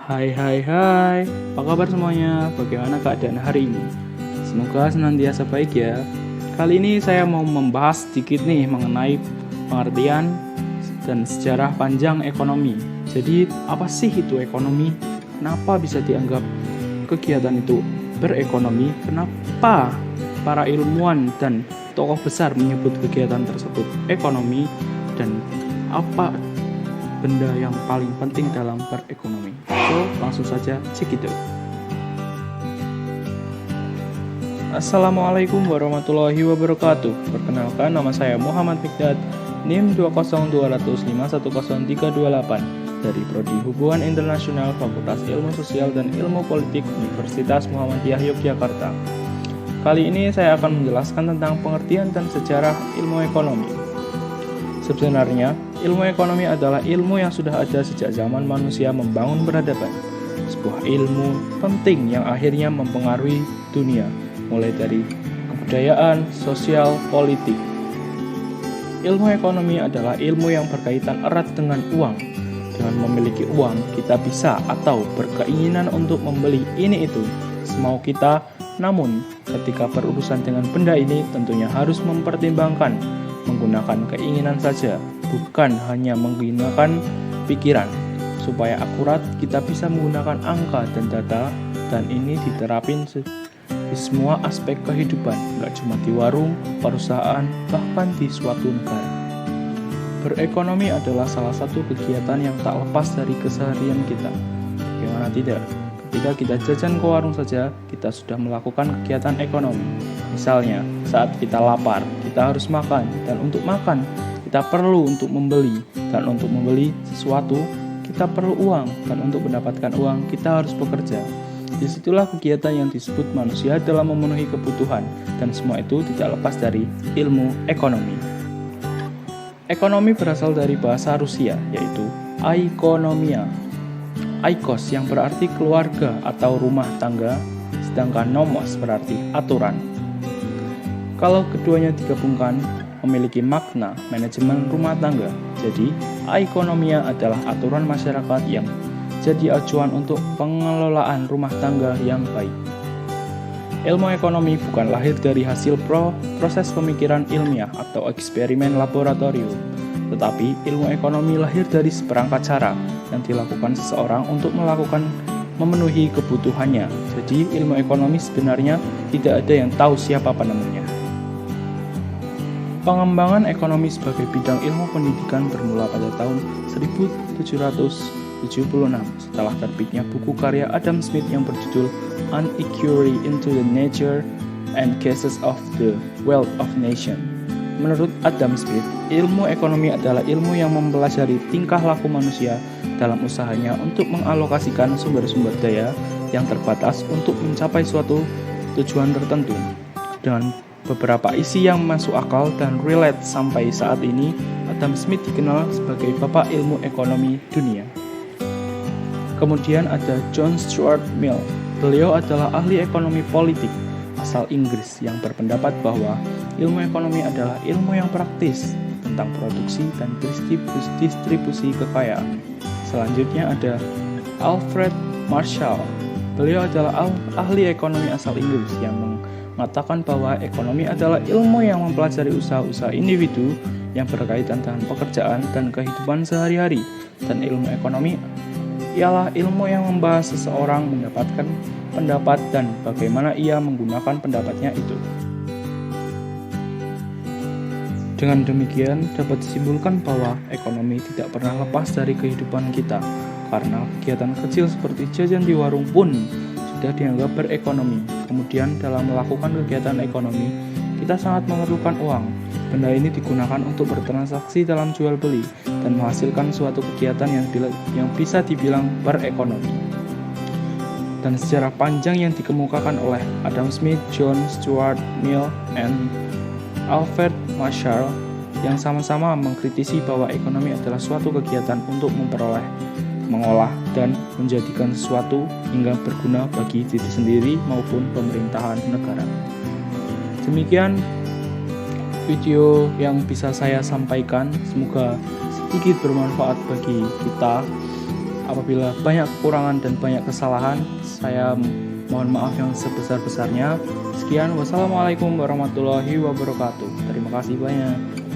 Hai hai hai, apa kabar semuanya? Bagaimana keadaan hari ini? Semoga senantiasa baik ya. Kali ini saya mau membahas sedikit nih mengenai pengertian dan sejarah panjang ekonomi. Jadi apa sih itu ekonomi? Kenapa bisa dianggap kegiatan itu berekonomi? Kenapa para ilmuwan dan tokoh besar menyebut kegiatan tersebut ekonomi? Dan apa benda yang paling penting dalam berekonomi? So, langsung saja check it out. Assalamualaikum warahmatullahi wabarakatuh. Perkenalkan, nama saya Muhammad Mikdad, NIM 20205103038 dari Prodi Hubungan Internasional Fakultas Ilmu Sosial dan Ilmu Politik Universitas Muhammadiyah Yogyakarta. Kali ini saya akan menjelaskan tentang pengertian dan sejarah ilmu ekonomi. Sebenarnya, ilmu ekonomi adalah ilmu yang sudah ada sejak zaman manusia membangun peradaban. Sebuah ilmu penting yang akhirnya mempengaruhi dunia, mulai dari kebudayaan, sosial, politik. Ilmu ekonomi adalah ilmu yang berkaitan erat dengan uang. Dengan memiliki uang, kita bisa atau berkeinginan untuk membeli ini itu semau kita. Namun, ketika berurusan dengan benda ini, tentunya harus mempertimbangkan menggunakan keinginan saja, bukan hanya menggunakan pikiran. Supaya akurat, kita bisa menggunakan angka dan data, dan ini diterapin di semua aspek kehidupan, nggak cuma di warung, perusahaan, bahkan di suatu negara. Berekonomi adalah salah satu kegiatan yang tak lepas dari keseharian kita. Bagaimana tidak? Ketika kita jajan ke warung saja, kita sudah melakukan kegiatan ekonomi. Misalnya, saat kita lapar, kita harus makan, dan untuk makan, kita perlu untuk membeli, dan untuk membeli sesuatu, kita perlu uang, dan untuk mendapatkan uang, kita harus bekerja. Disitulah kegiatan yang disebut manusia dalam memenuhi kebutuhan, dan semua itu tidak lepas dari ilmu ekonomi. Ekonomi berasal dari bahasa Rusia, yaitu aikonomia. Aikos yang berarti keluarga atau rumah tangga, sedangkan nomos berarti aturan. Kalau keduanya digabungkan, memiliki makna manajemen rumah tangga. Jadi, aikonomia adalah aturan masyarakat yang jadi acuan untuk pengelolaan rumah tangga yang baik. Ilmu ekonomi bukan lahir dari hasil proses pemikiran ilmiah atau eksperimen laboratorium, tetapi ilmu ekonomi lahir dari seperangkat cara yang dilakukan seseorang untuk memenuhi kebutuhannya. Jadi, ilmu ekonomi sebenarnya tidak ada yang tahu siapa penemunya. Pengembangan ekonomi sebagai bidang ilmu pendidikan bermula pada tahun 1776 setelah terbitnya buku karya Adam Smith yang berjudul An Inquiry into the Nature and Causes of the Wealth of Nations. Menurut Adam Smith, ilmu ekonomi adalah ilmu yang mempelajari tingkah laku manusia dalam usahanya untuk mengalokasikan sumber-sumber daya yang terbatas untuk mencapai suatu tujuan tertentu. Dengan beberapa isi yang masuk akal dan relate sampai saat ini, Adam Smith dikenal sebagai bapak ilmu ekonomi dunia. Kemudian ada John Stuart Mill. Beliau adalah ahli ekonomi politik asal Inggris yang berpendapat bahwa ilmu ekonomi adalah ilmu yang praktis tentang produksi dan distribusi kekayaan. Selanjutnya ada Alfred Marshall. Beliau adalah ahli ekonomi asal Inggris yang mengatakan bahwa ekonomi adalah ilmu yang mempelajari usaha-usaha individu yang berkaitan dengan pekerjaan dan kehidupan sehari-hari. Dan ilmu ekonomi ialah ilmu yang membahas seseorang mendapatkan pendapat dan bagaimana ia menggunakan pendapatnya itu. Dengan demikian, dapat disimpulkan bahwa ekonomi tidak pernah lepas dari kehidupan kita, karena kegiatan kecil seperti jajan di warung pun sudah dianggap berekonomi. Kemudian, dalam melakukan kegiatan ekonomi, kita sangat memerlukan uang. Benda ini digunakan untuk bertransaksi dalam jual beli dan menghasilkan suatu kegiatan yang bisa dibilang berekonomi. Dan sejarah panjang yang dikemukakan oleh Adam Smith, John Stuart Mill, and Alfred Marshall yang sama-sama mengkritisi bahwa ekonomi adalah suatu kegiatan untuk memperoleh, mengolah, dan menjadikan sesuatu hingga berguna bagi diri sendiri maupun pemerintahan negara. Demikian video yang bisa saya sampaikan, semoga sedikit bermanfaat bagi kita. Apabila banyak kekurangan dan banyak kesalahan, saya mohon maaf yang sebesar-besarnya. Sekian, wassalamualaikum warahmatullahi wabarakatuh. Terima kasih banyak.